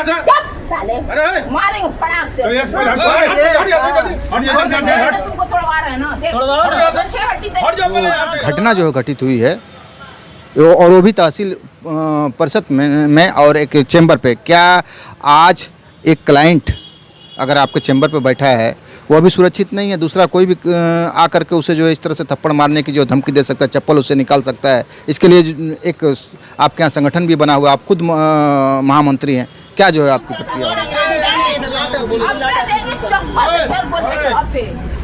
यहाँ से। साले अरे मारेंगे फटाक से। तुमको तोड़वा रहे हैं ना, घटना जो घटित हुई है और वो भी तहसील परिषद में और एक चैम्बर पे। क्या आज एक क्लाइंट अगर आपके चैम्बर पे बैठा है वो भी सुरक्षित नहीं है? दूसरा कोई भी आकर के उसे जो है इस तरह से थप्पड़ मारने की जो धमकी दे सकता है, चप्पल उससे निकाल सकता है। इसके लिए एक आपके यहाँ संगठन भी बना हुआ, आप खुद महामंत्री हैं, क्या जो है आपकी प्रक्रिया होगी?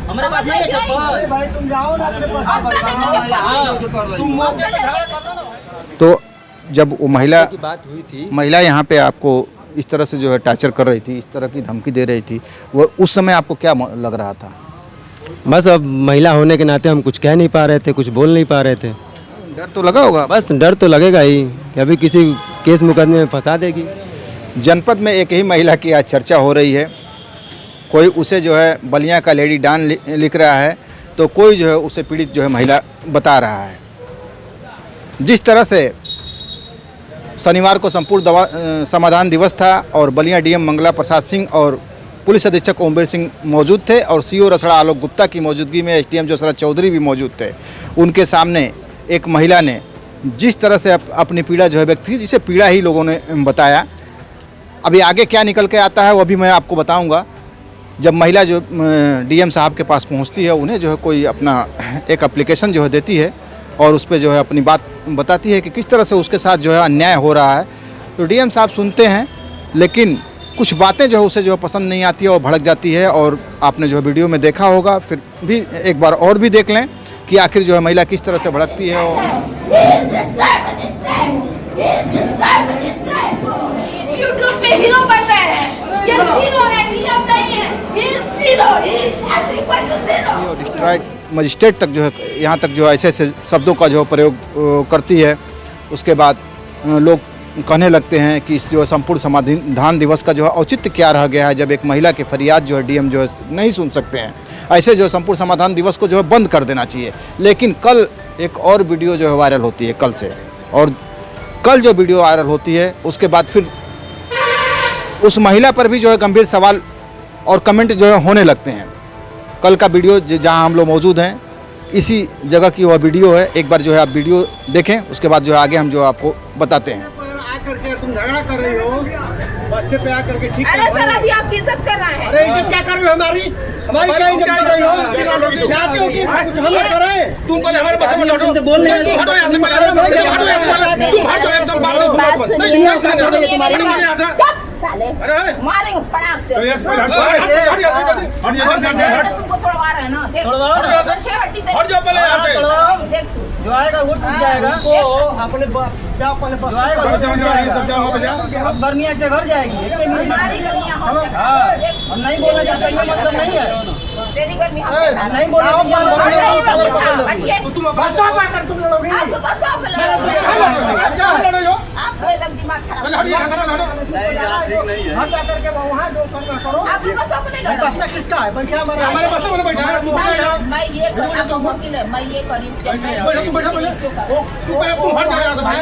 हमारे पास नहीं है चप्पल, भाई तुम जाओ ना अपने पास। तो जब वो महिला की बात हुई थी, महिला यहाँ पे आपको इस तरह से जो है टॉर्चर कर रही थी, इस तरह की धमकी दे रही थी, वो उस समय आपको क्या लग रहा था? बस अब महिला होने के नाते हम कुछ कह नहीं पा रहे थे, कुछ बोल नहीं पा रहे थे। डर तो लगा होगा? बस डर तो लगेगा ही कि अभी किसी केस मुकदमे में फंसा देगी। जनपद में एक ही महिला की आज चर्चा हो रही है। कोई उसे जो है बलिया का लेडी डॉन लिख रहा है, तो कोई जो है उसे पीड़ित जो है महिला बता रहा है। जिस तरह से शनिवार को संपूर्ण समाधान दिवस था और बलिया डीएम मंगला प्रसाद सिंह और पुलिस अधीक्षक ओमवीर सिंह मौजूद थे और सीओ रसड़ा आलोक गुप्ता की मौजूदगी में एसडीएम जो शरद चौधरी भी मौजूद थे। उनके सामने एक महिला ने जिस तरह से अपनी पीड़ा जो है व्यक्त की, जिसे पीड़ा ही लोगों ने बताया। अभी आगे क्या निकल के आता है वो भी मैं आपको बताऊंगा। जब महिला जो डीएम साहब के पास पहुंचती है, उन्हें जो है कोई अपना एक एप्लीकेशन जो है देती है और उस पर जो है अपनी बात बताती है कि किस तरह से उसके साथ जो है अन्याय हो रहा है। तो डीएम साहब सुनते हैं, लेकिन कुछ बातें जो है उसे जो है पसंद नहीं आती है और भड़क जाती है। और आपने जो है वीडियो में देखा होगा, फिर भी एक बार और भी देख लें कि आखिर जो है महिला किस तरह से भड़कती है। डिस्ट्राइट मजिस्ट्रेट तक जो है यहाँ तक जो ऐसे ऐसे शब्दों का जो प्रयोग करती है। उसके बाद लोग कहने लगते हैं कि इस जो संपूर्ण समाधान दिवस का जो है औचित्य क्या रह गया है, जब एक महिला की फरियाद जो है डीएम जो है नहीं सुन सकते हैं। ऐसे जो संपूर्ण समाधान दिवस को जो है बंद कर देना चाहिए। लेकिन कल एक और वीडियो जो है वायरल होती है कल से, और कल जो वीडियो वायरल होती है उसके बाद फिर उस महिला पर भी जो है गंभीर सवाल और कमेंट जो है होने लगते हैं। कल का वीडियो जहां हम लोग मौजूद हैं, इसी जगह की वह वीडियो है। एक बार जो है आप वीडियो देखें, उसके बाद जो है आगे हम जो आपको बताते हैं। आकर के तुम झगड़ा कर रही हो, बस्ते पे आकर के ठीक अरे सर अभी आपकी इज्जत कर रहे हैं। अरे इज्जत क्या कर रही हो हमारी क्या इज्जत कर रही हो? जाते हो कि कुछ हम करें? तुम पहले हमारे बच्चे में लौटो, बोल नहीं हटो यहाँ से, तुम हटो एकदम साले अरे मारेंगे फटाक से। तुमको तोड़वा रहे हैं ना, हट जाओ पहले यहाँ से। जो आएगा वो टूट जाएगा। अपने क्या पहले जो आएगा अब गर्मियाँ के घर जाएगी। और नहीं बोलना चाहता ये मतलब नहीं है। तेरी गर्मी नहीं बोलना आपको एकदम दिमाग खराब है। किसका है? हमारे बच्चे में बैठा है। मैं ये वकील है, मैं ये करीब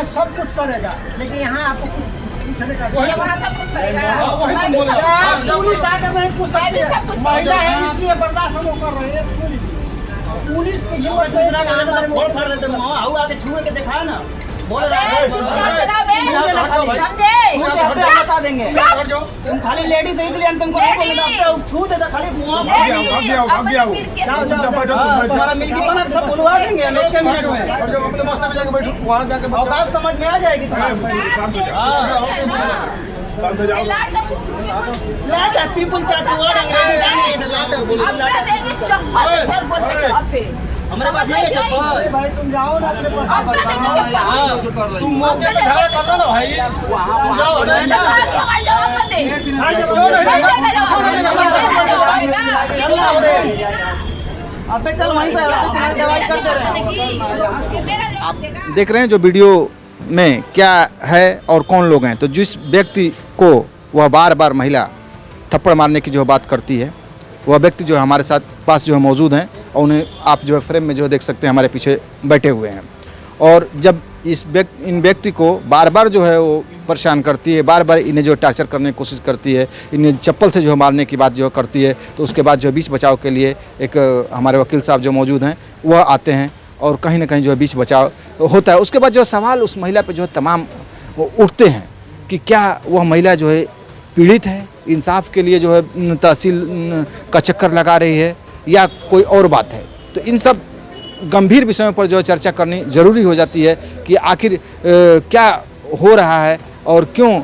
सब कुछ करेगा, लेकिन यहाँ आपको कुछ पुलिस आकर नहीं पूछ सकती। महिला है इसलिए बर्दाश्त हम कर रहे हैं। पुलिस की हिम्मत आगे छुए के दिखाया ना, बोल बता देंगे। तुम खाली लेडीज है इसलिए हम तुमको नहीं बोले, छू देता खाली तुम्हारा मिलकी बना सब बुलवा देंगे हम 1 मिनट में। औकात समझ में आ जाएगी पीपल हमारे पास नहीं है चप्पल, भाई तुम जाओ ना अपने तुम मौके पे झगड़ा करना ना भाई। अबे चल वहीं पे दवाई करते रहे। आप देख रहे हैं जो वीडियो में क्या है और कौन लोग हैं। तो जिस व्यक्ति को वह बार बार महिला थप्पड़ मारने की जो बात करती है, वह व्यक्ति जो हमारे साथ पास जो है मौजूद हैं और उन्हें आप जो है फ्रेम में जो देख सकते हैं हमारे पीछे बैठे हुए हैं। और जब इन व्यक्ति को बार बार जो है वो परेशान करती है, बार बार इन्हें जो टॉर्चर करने की कोशिश करती है, इन्हें चप्पल से जो मारने की बात जो करती है। तो उसके बाद जो बीच बचाव के लिए एक हमारे वकील साहब जो मौजूद हैं वह आते हैं और कहीं ना कहीं जो है बीच बचाव होता है। उसके बाद जो सवाल उस महिला पे जो है तमाम वो उठते हैं कि क्या वह महिला जो है पीड़ित है, इंसाफ के लिए जो है तहसील का चक्कर लगा रही है या कोई और बात है। तो इन सब गंभीर विषयों पर जो है चर्चा करनी ज़रूरी हो जाती है कि आखिर क्या हो रहा है और क्यों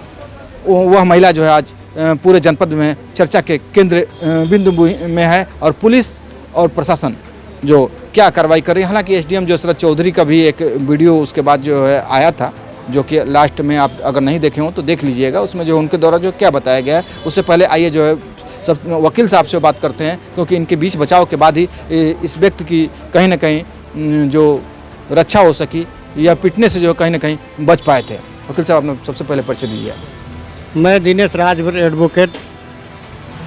वह महिला जो है आज पूरे जनपद में चर्चा के केंद्र बिंदु में है और पुलिस और प्रशासन जो क्या कार्रवाई कर रही है। हालांकि एसडीएम जो शरद चौधरी का भी एक वीडियो उसके बाद जो है आया था, जो कि लास्ट में आप अगर नहीं देखे हो तो देख लीजिएगा, उसमें जो उनके द्वारा जो क्या बताया गया है। उससे पहले आइए जो है सब वकील साहब से बात करते हैं, क्योंकि इनके बीच बचाव के बाद ही इस व्यक्ति की कहीं ना कहीं जो रक्षा हो सकी या पिटने से जो कहीं ना कहीं बच पाए थे। वकील साहब आपने सबसे पहले परिचय दीजिए। मैं दिनेश राजभर एडवोकेट,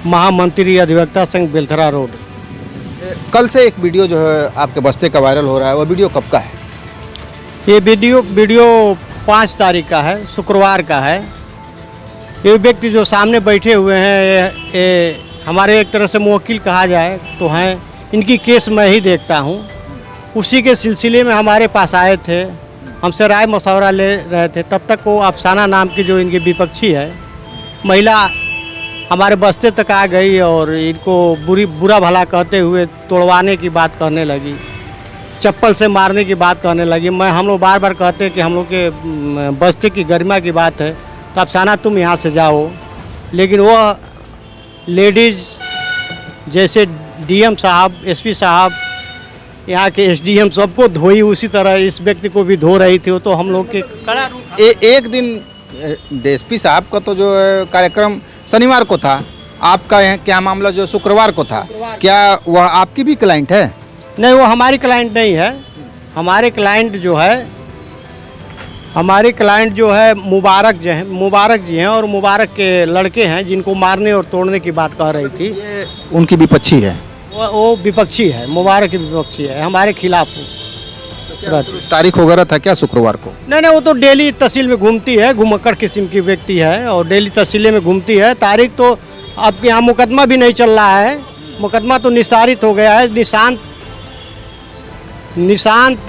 महामंत्री अधिवक्ता संघ बेलथरा रोड। कल से एक वीडियो जो है आपके बस्ते का वायरल हो रहा है, वह वीडियो कब का है? ये वीडियो 5 तारीख का है, शुक्रवार का है। ये व्यक्ति जो सामने बैठे हुए हैं ये हमारे एक तरह से मुवक्किल कहा जाए तो हैं, इनकी केस मैं ही देखता हूँ। उसी के सिलसिले में हमारे पास आए थे, हमसे राय मशवरा ले रहे थे। तब तक वो अफसाना नाम की जो इनकी विपक्षी है महिला हमारे बस्ते तक आ गई और इनको बुरा भला कहते हुए तोड़वाने की बात करने लगी, चप्पल से मारने की बात करने लगी। हम लोग बार बार कहते हैं कि हम लोग के बस्ते की गरिमा की बात है तो अफसाना तुम यहाँ से जाओ, लेकिन वो लेडीज़ जैसे डीएम साहब, एसपी साहब, यहाँ के एसडीएम सबको धोई, उसी तरह इस व्यक्ति को भी धो रही थी। तो हम लोग के कड़ा एक दिन डीएसपी साहब का तो जो कार्यक्रम शनिवार को था, आपका क्या मामला जो शुक्रवार को था, क्या वह आपकी भी क्लाइंट है? नहीं, वो हमारी क्लाइंट नहीं है। हमारे क्लाइंट जो है मुबारक जी हैं और मुबारक के लड़के हैं जिनको मारने और तोड़ने की बात कह रही थी। उनकी विपक्षी है, वो विपक्षी है, मुबारक की विपक्षी है, हमारे खिलाफ। तारीख वगैरह था क्या शुक्रवार को? नहीं, वो तो डेली तहसील में घूमती है, घुमक्कड़ किस्म की व्यक्ति है और डेली तहसील में घूमती है। तारीख तो आपके यहाँ मुकदमा भी नहीं चल रहा है, मुकदमा तो निस्तारित हो गया है। निशांत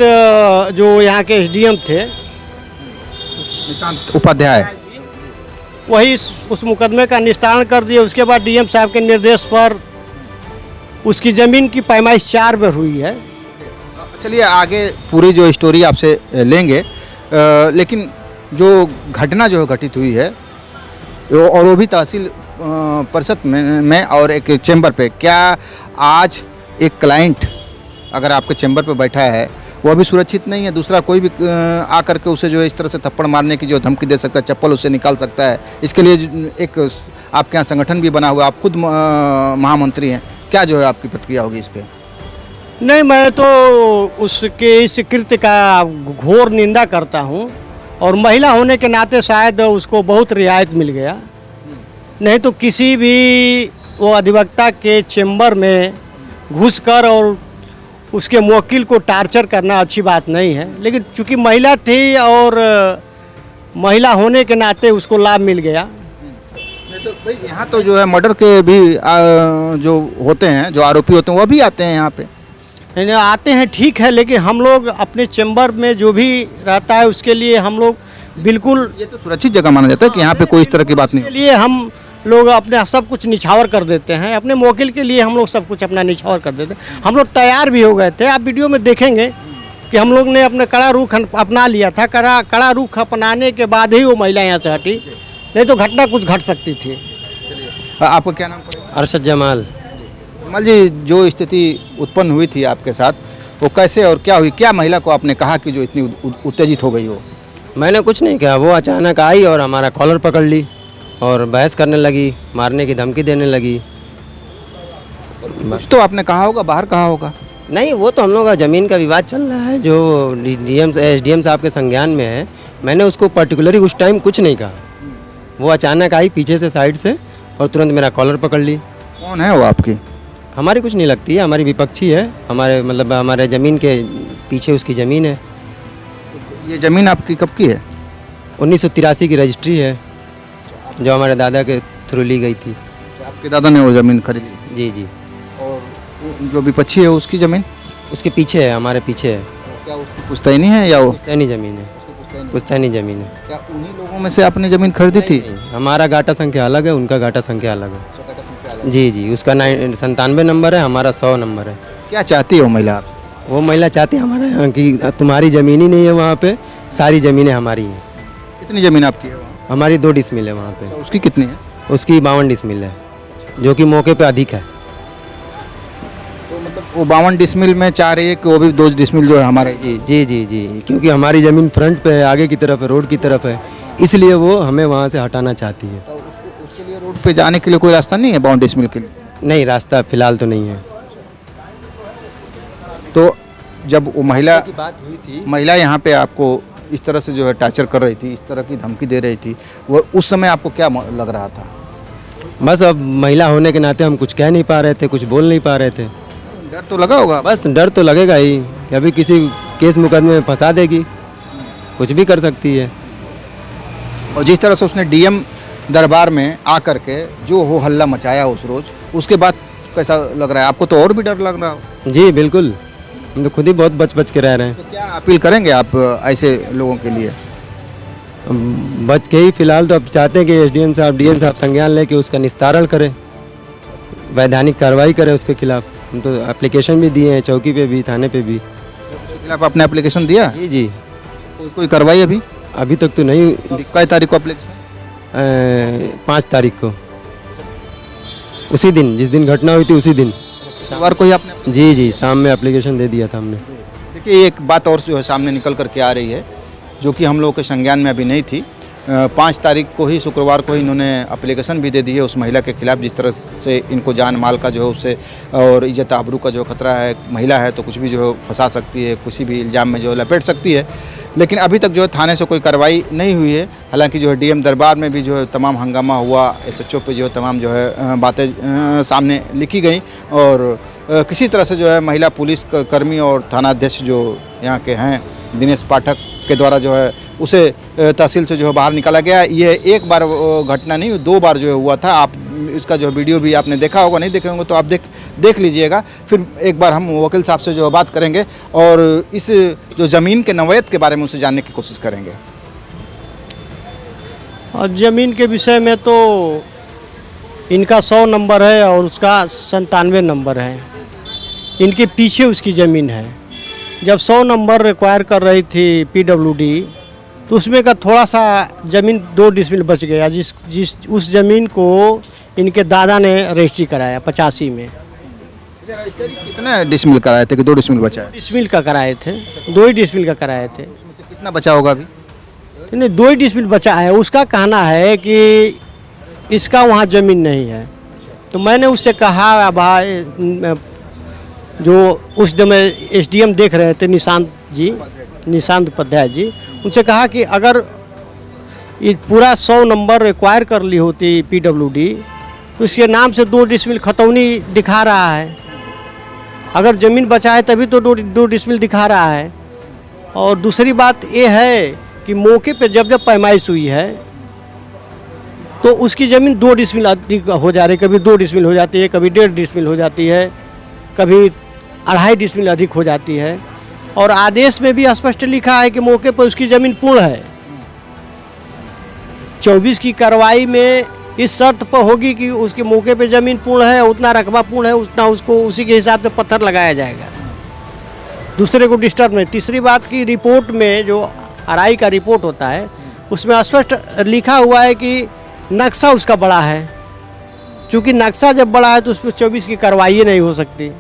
जो यहाँ के एसडीएम थे, निशांत उपाध्याय, वही उस मुकदमे का निस्तारण कर दिए। उसके बाद डीएम साहब के निर्देश पर उसकी ज़मीन की पैमाइश 4 बार हुई है। चलिए आगे पूरी जो स्टोरी आपसे लेंगे, लेकिन जो घटना जो घटित हुई है और वो भी तहसील परिषद में और एक चैम्बर पे, क्या आज एक क्लाइंट अगर आपके चैम्बर पे बैठा है वह भी सुरक्षित नहीं है? दूसरा कोई भी आकर के उसे जो है इस तरह से थप्पड़ मारने की जो धमकी दे सकता है, चप्पल उससे निकाल सकता है। इसके लिए एक आपके यहाँ संगठन भी बना हुआ, आप खुद महामंत्री हैं, क्या जो है आपकी प्रतिक्रिया होगी इस पर? नहीं, मैं तो उसके इस कृत्य का घोर निंदा करता हूं और महिला होने के नाते शायद उसको बहुत रियायत मिल गया। नहीं तो किसी भी वो अधिवक्ता के चैम्बर में घुसकर और उसके मुवक्किल को टार्चर करना अच्छी बात नहीं है। लेकिन चूंकि महिला थी और महिला होने के नाते उसको लाभ मिल गया। तो भाई यहाँ तो जो है मर्डर के भी जो होते हैं, जो आरोपी होते हैं, वो भी आते हैं यहाँ पे। नहीं, आते हैं ठीक है, लेकिन हम लोग अपने चैम्बर में जो भी रहता है उसके लिए हम लोग बिल्कुल, ये तो सुरक्षित जगह माना जाता है कि यहाँ पे कोई इस तरह की बात नहीं। के लिए हम लोग अपने सब कुछ निछावर कर देते हैं, अपने मुवक्किल के लिए हम लोग सब कुछ अपना निछावर कर देते हैं। हम लोग तैयार भी हो गए थे, आप वीडियो में देखेंगे कि हम लोग ने अपने कड़ा रुख अपना लिया था। कड़ा रुख अपनाने के बाद ही वो महिला यहाँ से हटी, नहीं तो घटना कुछ घट सकती थी। आपका क्या नाम पड़ेगा? अरशद जमाल। जमाल जी, जो स्थिति उत्पन्न हुई थी आपके साथ, वो कैसे और क्या हुई? क्या महिला को आपने कहा कि जो इतनी उत्तेजित हो गई हो? मैंने कुछ नहीं कहा, वो अचानक आई और हमारा कॉलर पकड़ ली और बहस करने लगी, मारने की धमकी देने लगी। कुछ तो आपने कहा होगा, बाहर कहा होगा? नहीं, वो तो हम लोग का ज़मीन का विवाद चल रहा है जो एसडीएम साहब के संज्ञान में है। मैंने उसको पर्टिकुलरली उस टाइम कुछ नहीं कहा। वो अचानक आई पीछे से, साइड से, और तुरंत मेरा कॉलर पकड़ ली। कौन है वो आपकी? हमारी कुछ नहीं लगती है, हमारी विपक्षी है। हमारे ज़मीन के पीछे उसकी ज़मीन है। ये ज़मीन आपकी कब की है? 1983 की रजिस्ट्री है जो हमारे दादा के थ्रू ली गई थी। आपके दादा ने वो ज़मीन खरीदी जी जी। और जो विपक्षी है उसकी ज़मीन उसके पीछे है, हमारे पीछे है। क्या उसकी पुश्तैनी है या वो पुश्तैनी ज़मीन है, पुश्तैनी ज़मीन है। क्या उन्हीं लोगों में से आपने ज़मीन खरीदी थी? नहीं, हमारा गाटा संख्या अलग है, उनका गाटा संख्या अलग है। जी जी, उसका 97 नंबर है, हमारा 100 नंबर है। क्या चाहती है वो महिला आपसे? वो महिला चाहती है हमारे यहाँ की तुम्हारी ज़मीन ही नहीं है वहाँ पे, सारी ज़मीनें हमारी हैं। कितनी ज़मीन आपकी है वहाँ? हमारी 2 डिसमिल है वहाँ पे। उसकी कितनी है? उसकी 52 डिसमिल है, जो कि मौके पे अधिक है। तो मतलब वो 52 डिसमिल में चाह रही है कि वो भी 2 डिसमिल जो है हमारे। जी जी जी जी, क्योंकि हमारी ज़मीन फ्रंट पे है, आगे की तरफ है, रोड की तरफ है, इसलिए वो हमें वहाँ से हटाना चाहती है। तो उसके लिए रोड पे जाने के लिए कोई रास्ता नहीं है 52 डिसमिल के लिए? नहीं, रास्ता फिलहाल तो नहीं है। तो जब वो महिला बात हुई थी, महिला यहाँ पे आपको इस तरह से जो है टार्चर कर रही थी, इस तरह की धमकी दे रही थी, वो उस समय आपको क्या लग रहा था? बस अब महिला होने के नाते हम कुछ कह नहीं पा रहे थे, कुछ बोल नहीं पा रहे थे। डर तो लगा होगा? बस डर तो लगेगा ही कि अभी किसी केस मुकदमे में फंसा देगी, कुछ भी कर सकती है। और जिस तरह से उसने डीएम दरबार में आकर के जो हो हल्ला मचाया उस रोज़, उसके बाद कैसा लग रहा है आपको? तो और भी डर लग रहा हो? जी बिल्कुल, हम तो खुद ही बहुत बच के रह रहे हैं। तो क्या अपील करेंगे आप ऐसे लोगों के लिए? बच के ही फिलहाल तो अब चाहते हैं कि एसडीएम साहब डीएम साहब संज्ञान लेके उसका निस्तारण करें, वैधानिक कार्रवाई करें उसके खिलाफ। हम तो एप्लीकेशन भी दिए हैं, चौकी पे भी, थाने पे भी। उसके खिलाफ आपने एप्लीकेशन दिया? जी जी। कोई कार्रवाई अभी? अभी तक तो नहीं। कई तारीख को एप्लीकेशन? 5 तारीख को, उसी दिन जिस दिन घटना हुई थी उसी दिन। शुक्रवार को ही आपने? जी जी, शाम में एप्लीकेशन दे दिया था हमने। देखिए एक बात और जो है सामने निकल कर के आ रही है, जो कि हम लोगों के संज्ञान में अभी नहीं थी। 5 तारीख को ही, शुक्रवार को ही इन्होंने एप्लीकेशन भी दे दी है उस महिला के खिलाफ, जिस तरह से इनको जान माल का जो है उससे और इज्जत आबरू का जो खतरा है। महिला है तो कुछ भी जो है फंसा सकती है, किसी भी इल्ज़ाम में जो है लपेट सकती है। लेकिन अभी तक जो है थाने से कोई कार्रवाई नहीं हुई है। हालांकि जो है डीएम दरबार में भी जो है तमाम हंगामा हुआ, एसएचओ पे जो है तमाम जो है बातें सामने लिखी गई और किसी तरह से जो है महिला पुलिस कर्मी और थानाध्यक्ष जो यहाँ के हैं दिनेश पाठक के द्वारा जो है उसे तहसील से जो है बाहर निकाला गया। ये एक बार घटना नहीं, 2 बार जो है हुआ था। आप इसका जो वीडियो भी आपने देखा होगा, नहीं देखे होंगे तो आप देख लीजिएगा। फिर एक बार हम वकील साहब से जो बात करेंगे और इस जो ज़मीन के नवैयत के बारे में उसे जानने की कोशिश करेंगे। और ज़मीन के विषय में तो इनका 100 नंबर है और उसका 97 नंबर है। इनके पीछे उसकी ज़मीन है। जब 100 नंबर रिक्वायर कर रही थी पीडब्ल्यूडी, तो उसमें का थोड़ा सा ज़मीन 2 डिसमिल बच गया, जिस उस ज़मीन को इनके दादा ने रजिस्ट्री कराया 85 में। कितना डिसमिल कराए थे कि 2 डिसमिल बचा है? डिसमिल का कराए थे, 2 ही डिसमिल का कराए थे। कितना बचा होगा अभी? नहीं, 2 ही डिसमिल बचा है। उसका कहना है कि इसका वहाँ ज़मीन नहीं है। तो मैंने उससे कहा, भाई जो उस समय एसडीएम देख रहे थे निशांत उपाध्याय जी, उनसे कहा कि अगर ये पूरा 100 नंबर रिक्वायर कर ली होती पीडब्ल्यूडी तो इसके नाम से 2 डिसमिल खतौनी दिखा रहा है। अगर ज़मीन बचा है तभी तो 2 डिसमिल दिखा रहा है। और दूसरी बात ये है कि मौके पे जब पैमाइश हुई है तो उसकी ज़मीन 2 डिसमिल अधिक हो जा रही है। कभी 2 डिसमिल हो जाती है, कभी 1.5 डिसमिल हो जाती है, कभी 2.5 डिसमिल अधिक हो जाती है। और आदेश में भी स्पष्ट लिखा है कि मौके पर उसकी ज़मीन पूर्ण है। 24 की कार्रवाई में इस शर्त पर होगी कि उसके मौके पे ज़मीन पूर्ण है, उतना रकबा पूर्ण है, उतना उसको उसी के हिसाब से पत्थर लगाया जाएगा, दूसरे को डिस्टर्ब नहीं। तीसरी बात की रिपोर्ट में जो आरआई का रिपोर्ट होता है उसमें स्पष्ट लिखा हुआ है कि नक्शा उसका बड़ा है। चूँकि नक्शा जब बड़ा है तो उस पर 24 की कार्रवाई नहीं हो सकती।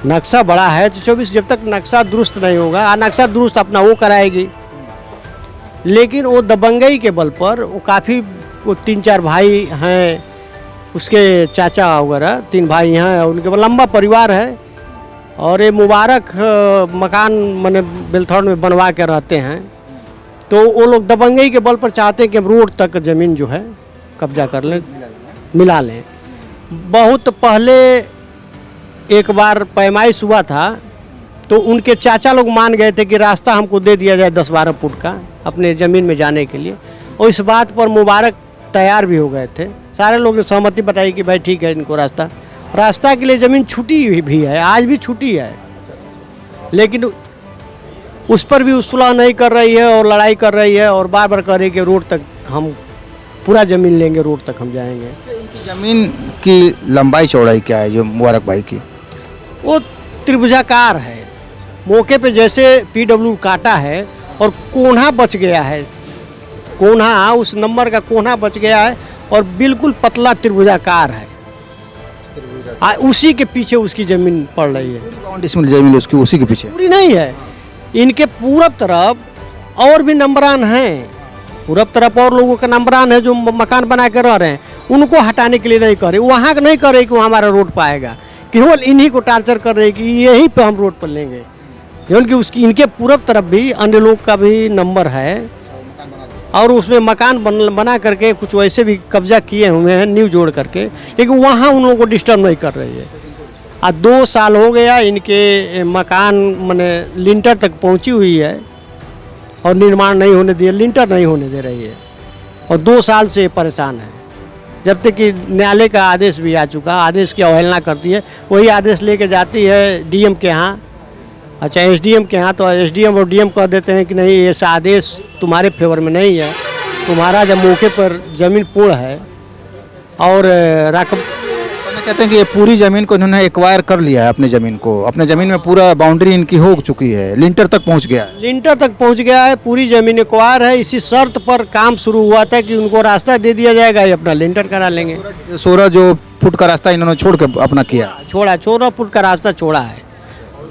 नक्शा बड़ा है तो 24 जब तक नक्शा दुरुस्त नहीं होगा, नक्शा दुरुस्त अपना वो कराएगी। लेकिन वो दबंगई के बल पर वो काफ़ी, वो 3-4 भाई हैं, उसके चाचा वगैरह 3 भाई हैं, उनके लंबा परिवार है और ये मुबारक मकान मैंने बेलथौर में बनवा के रहते हैं। तो वो लोग दबंगई के बल पर चाहते हैं कि रोड तक ज़मीन जो है कब्जा कर लें, मिला लें। बहुत पहले एक बार पैमाइश हुआ था तो उनके चाचा लोग मान गए थे कि रास्ता हमको दे दिया जाए 10-12 फुट का अपने ज़मीन में जाने के लिए, और इस बात पर मुबारक तैयार भी हो गए थे। सारे लोग ने सहमति बताई कि भाई ठीक है, इनको रास्ता के लिए ज़मीन छूटी भी है, आज भी छूटी है, लेकिन उस पर भी सुलह नहीं कर रही है और लड़ाई कर रही है और बार बार कह रही है कि रोड तक हम पूरा ज़मीन लेंगे, रोड तक हम जाएंगे। इनकी ज़मीन की लंबाई चौड़ाई क्या है जो मुबारक भाई की? वो त्रिभुजाकार है, मौके पे जैसे PW काटा है और कोना बच गया है, कोना उस नंबर का कोना बच गया है और बिल्कुल पतला त्रिभुजाकार है। उसी के पीछे उसकी ज़मीन पड़ रही है। डिसमिल ज़मीन उसकी उसी के पीछे पूरी नहीं है, इनके पूरब तरफ और भी नंबरान हैं, पूरब तरफ और लोगों का नंबरान है जो मकान बना के रह रहे हैं, उनको हटाने के लिए नहीं कर रहे, वहाँ नहीं कर रहे कि वो हमारा रोड पाएगा, केवल इन्हीं को टार्चर कर रहे कि यहीं पे हम रोड पर लेंगे, क्योंकि उसकी इनके पूरब तरफ भी अन्य लोग का भी नंबर है और उसमें मकान बना करके कुछ वैसे भी कब्जा किए हुए हैं न्यू जोड़ करके, लेकिन वहाँ उन लोगों को डिस्टर्ब नहीं कर रही है। आज 2 साल हो गया इनके मकान माने लिंटर तक पहुँची हुई है और निर्माण नहीं होने दिए, लिंटर नहीं होने दे रही है और 2 साल से परेशान है। जब तक कि न्यायालय का आदेश भी आ चुका, आदेश की अवहेलना करती है, वही आदेश लेके जाती है DM के यहाँ, अच्छा SDM के यहाँ, तो SDM और DM कह देते हैं कि नहीं ऐसा आदेश तुम्हारे फेवर में नहीं है, तुम्हारा जब मौके पर ज़मीन पूर्ण है और रकम कहते हैं कि ये पूरी ज़मीन को इन्होंने एक्वायर कर लिया है, अपने ज़मीन को, अपने ज़मीन में पूरा बाउंड्री इनकी हो चुकी है, लिंटर तक पहुंच गया है। लिंटर तक पहुंच गया है, पूरी ज़मीन एक्वायर है। इसी शर्त पर काम शुरू हुआ था कि उनको रास्ता दे दिया जाएगा, ये अपना लिंटर करा लेंगे। 16 जो फुट का रास्ता इन्होंने छोड़ के अपना किया, 16 फुट का रास्ता छोड़ा है।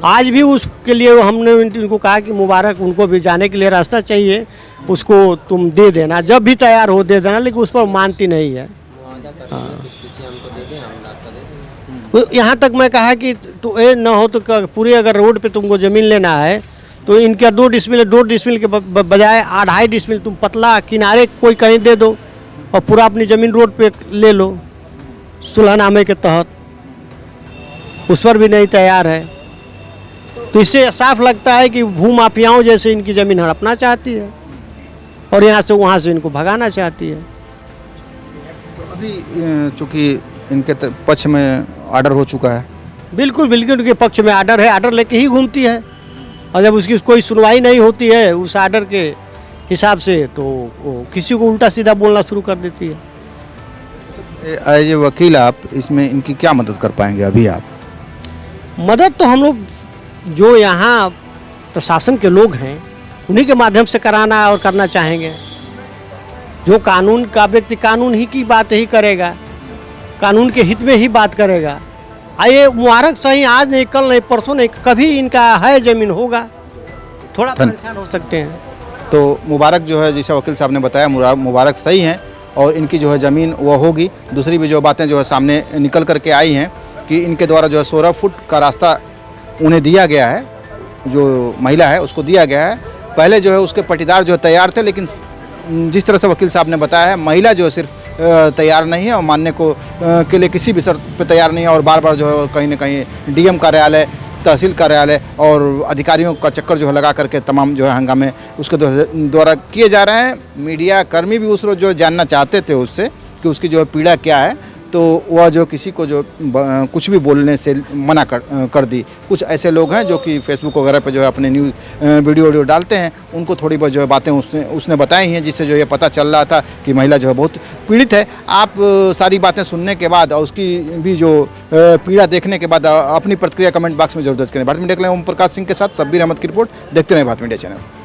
आज भी उसके लिए हमने इनको कहा कि मुबारक उनको भी जाने के लिए रास्ता चाहिए, उसको तुम दे देना, जब भी तैयार हो दे देना, लेकिन उस पर मानती नहीं है। यहाँ तक मैं कहा कि तो ये न हो तो पूरी अगर रोड पे तुमको ज़मीन लेना है तो इनके 2 डिसमिल के बजाय 2.5 डिसमिल तुम पतला किनारे कोई कहीं दे दो और पूरा अपनी ज़मीन रोड पे ले लो सुलहनामे के तहत, उस पर भी नहीं तैयार है। तो इससे साफ लगता है कि भूमाफियाओं जैसे इनकी ज़मीन हड़पना चाहती है और यहाँ से वहाँ से इनको भगाना चाहती है। अभी चूँकि इनके पक्ष में ऑर्डर हो चुका है, बिल्कुल उनके पक्ष में ऑर्डर है, ऑर्डर लेके ही घूमती है और जब उसकी कोई सुनवाई नहीं होती है उस ऑर्डर के हिसाब से तो वो किसी को उल्टा सीधा बोलना शुरू कर देती है। एज ए वकील आप इसमें इनकी क्या मदद कर पाएंगे? अभी आप मदद तो हम लोग जो यहाँ प्रशासन के लोग हैं उन्हीं के माध्यम से कराना और करना चाहेंगे। जो कानून का व्यक्ति कानून ही की बात ही करेगा, कानून के हित में ही बात करेगा। ये मुबारक सही आज नहीं, कल नहीं, परसों नहीं, कभी इनका है ज़मीन होगा, थोड़ा परेशान हो सकते हैं। तो मुबारक जो है, जैसा वकील साहब ने बताया, मुबारक सही हैं और इनकी जो है ज़मीन वो होगी। दूसरी भी जो बातें जो है सामने निकल करके आई हैं कि इनके द्वारा जो है 16 फुट का रास्ता उन्हें दिया गया है, जो महिला है उसको दिया गया है। पहले जो है उसके पट्टीदार जो तैयार थे, लेकिन जिस तरह से वकील साहब ने बताया है, महिला जो है सिर्फ तैयार नहीं है और मानने को के लिए किसी भी शर्त पे तैयार नहीं है और बार बार जो है कहीं ना कहीं DM कार्यालय, तहसील कार्यालय और अधिकारियों का चक्कर जो है लगा करके तमाम जो है हंगामे उसके द्वारा किए जा रहे हैं। मीडिया कर्मी भी उस रोज जो जानना चाहते थे उससे कि उसकी जो है पीड़ा क्या है, तो वह जो किसी को जो कुछ भी बोलने से मना कर दी। कुछ ऐसे लोग हैं जो कि फेसबुक वगैरह पे जो है अपने न्यूज़ वीडियो डालते हैं, उनको थोड़ी बहुत जो है बातें उसने बताई हैं, जिससे जो ये पता चल रहा था कि महिला जो है बहुत पीड़ित है। आप सारी बातें सुनने के बाद और उसकी भी जो पीड़ा देखने के बाद अपनी प्रतिक्रिया कमेंट बॉक्स में जरूर दर्ज करें। भारत मीडिया के लिए ओम प्रकाश सिंह के साथ शब्बीर अहमद की रिपोर्ट। देखते रहें भारत मीडिया चैनल।